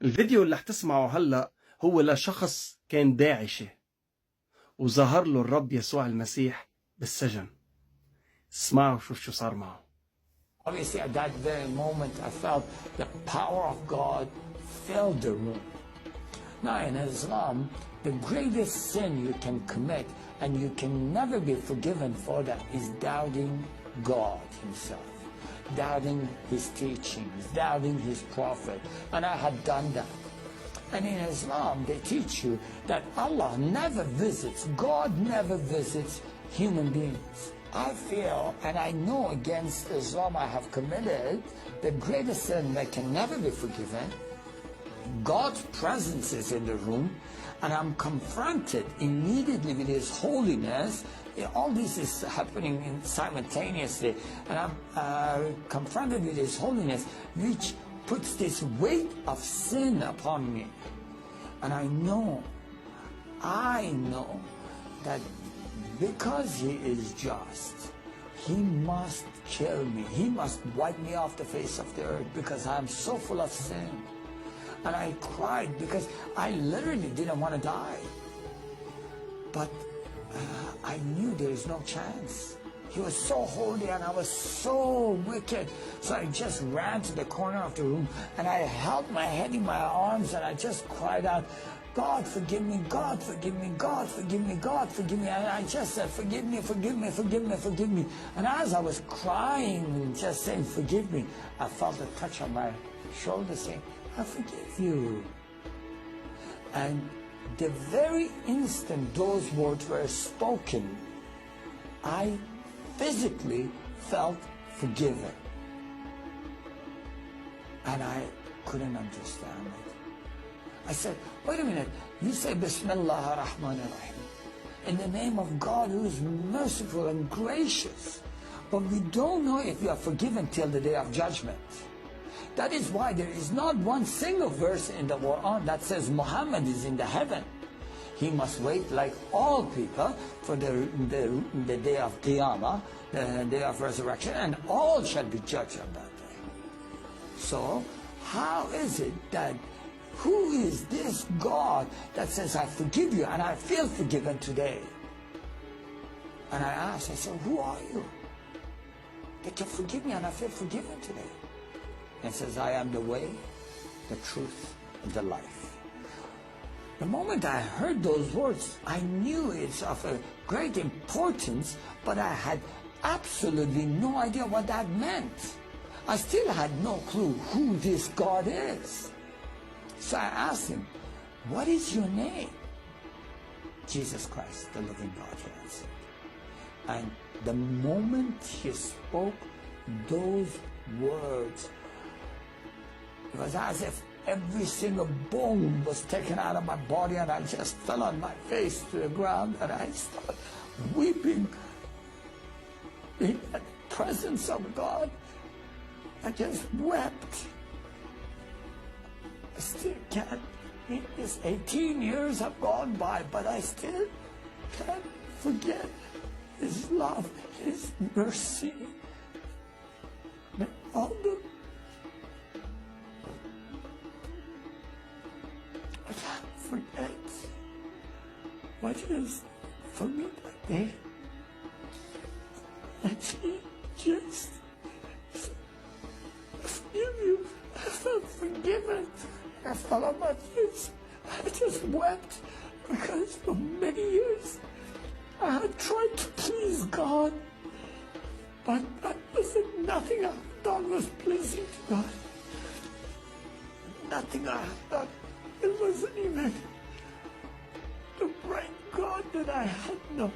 الفيديو اللي حتسمعه هلأ هو لشخص كان داعشي وظهر له الرب يسوع المسيح بالسجن. اسمعوا شوف شو صار معه. Obviously, at that very moment, I felt the power of God filled the room. Now, in Islam, the greatest sin you can commit and you can never be forgiven for that is doubting God Himself, doubting His teachings, doubting His prophet. And I had done that. And in Islam, they teach you that Allah never visits, God never visits human beings. I feel and I know against Islam I have committed the greatest sin that can never be forgiven. God's presence is in the room and I'm confronted immediately with His holiness. All this is happening simultaneously and I'm confronted with His holiness, which puts this weight of sin upon me. And I know that because He is just, He must kill me. He must wipe me off the face of the earth because I am so full of sin. And I cried because I literally didn't want to die. But I knew there is no chance. He was so holy and I was so wicked. So I just ran to the corner of the room and I held my head in my arms and I just cried out, God forgive me, God forgive me, God forgive me, God forgive me. And I just said, forgive me, forgive me, forgive me, forgive me. And as I was crying and just saying, forgive me, I felt a touch on my shoulder saying, I forgive you. And the very instant those words were spoken, I physically felt forgiven. And I couldn't understand it. I said, wait a minute, you say Bismillah ar-Rahman ar-Rahim, in the name of God who is merciful and gracious, but we don't know if we are forgiven till the day of judgment. That is why there is not one single verse in the Quran that says Muhammad is in the heaven. He must wait like all people for the day of Qiyamah, the day of resurrection, and all shall be judged on that day. So, how is it that, who is this God that says, I forgive you and I feel forgiven today? And I asked, I said, who are you? That can forgive me and I feel forgiven today. And says, I am the way, the truth, and the life. The moment I heard those words, I knew it's of a great importance, but I had absolutely no idea what that meant. I still had no clue who this God is. So I asked him, what is your name? Jesus Christ, the living God, he answered. And the moment he spoke those words, it was as if every single bone was taken out of my body and I just fell on my face to the ground and I started weeping in the presence of God. I just wept. I still can't, this 18 years have gone by, but I still can't forget His love, His mercy, and all the I can't forget what is for me that day. And He just forgive you. I felt forgiven. I fell on my face. I just wept because for many years I had tried to please God, but that wasn't, nothing I had done was pleasing to God. Nothing I had done. It wasn't even the right God that I had known.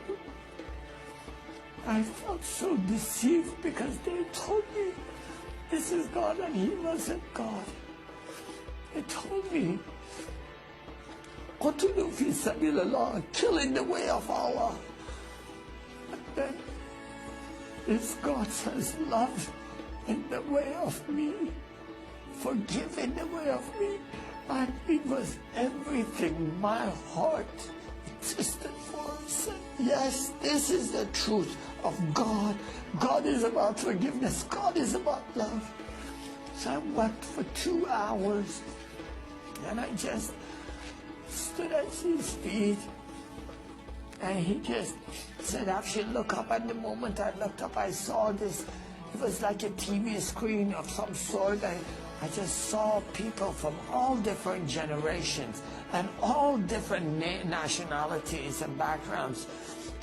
I felt so deceived because they told me this is God and He wasn't God. They told me, "Qutlu fi sabilillah," kill in the way of Allah. And then this God says, love in the way of me, forgive in the way of me. And it was everything my heart existed for. Said, yes, this is the truth of God. God is about forgiveness. God is about love. So I wept for 2 hours. And I just stood at his feet. And he just said, "Afshin, look up." And the moment I looked up, I saw this. It was like a TV screen of some sort. I just saw people from all different generations and all different nationalities and backgrounds.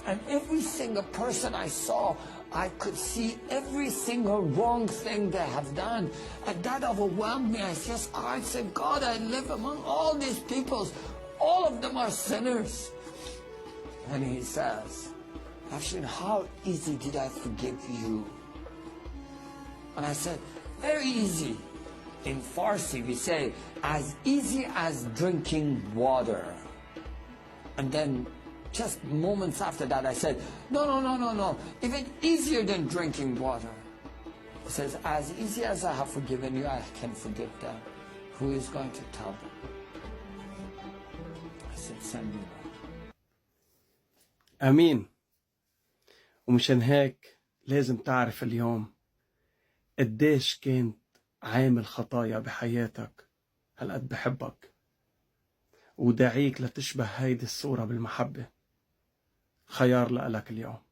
And every single person I saw, I could see every single wrong thing they have done. And that overwhelmed me. I just cried and said, "God, I live among all these peoples. All of them are sinners." And he says, "Afshin, how easy did I forgive you?" And I said, "Very easy." In Farsi, we say, "As easy as drinking water." And then just moments after that, I said, No. Even easier than drinking water. He says, "As easy as I have forgiven you, I can forgive them. Who is going to tell them?" I said, "Send me." امين. ومشان هيك لازم تعرف اليوم قديش كنت عامل خطايا بحياتك هالقد بحبك، وداعيك لتشبه هيدي الصورة بالمحبة. خيار لك اليوم.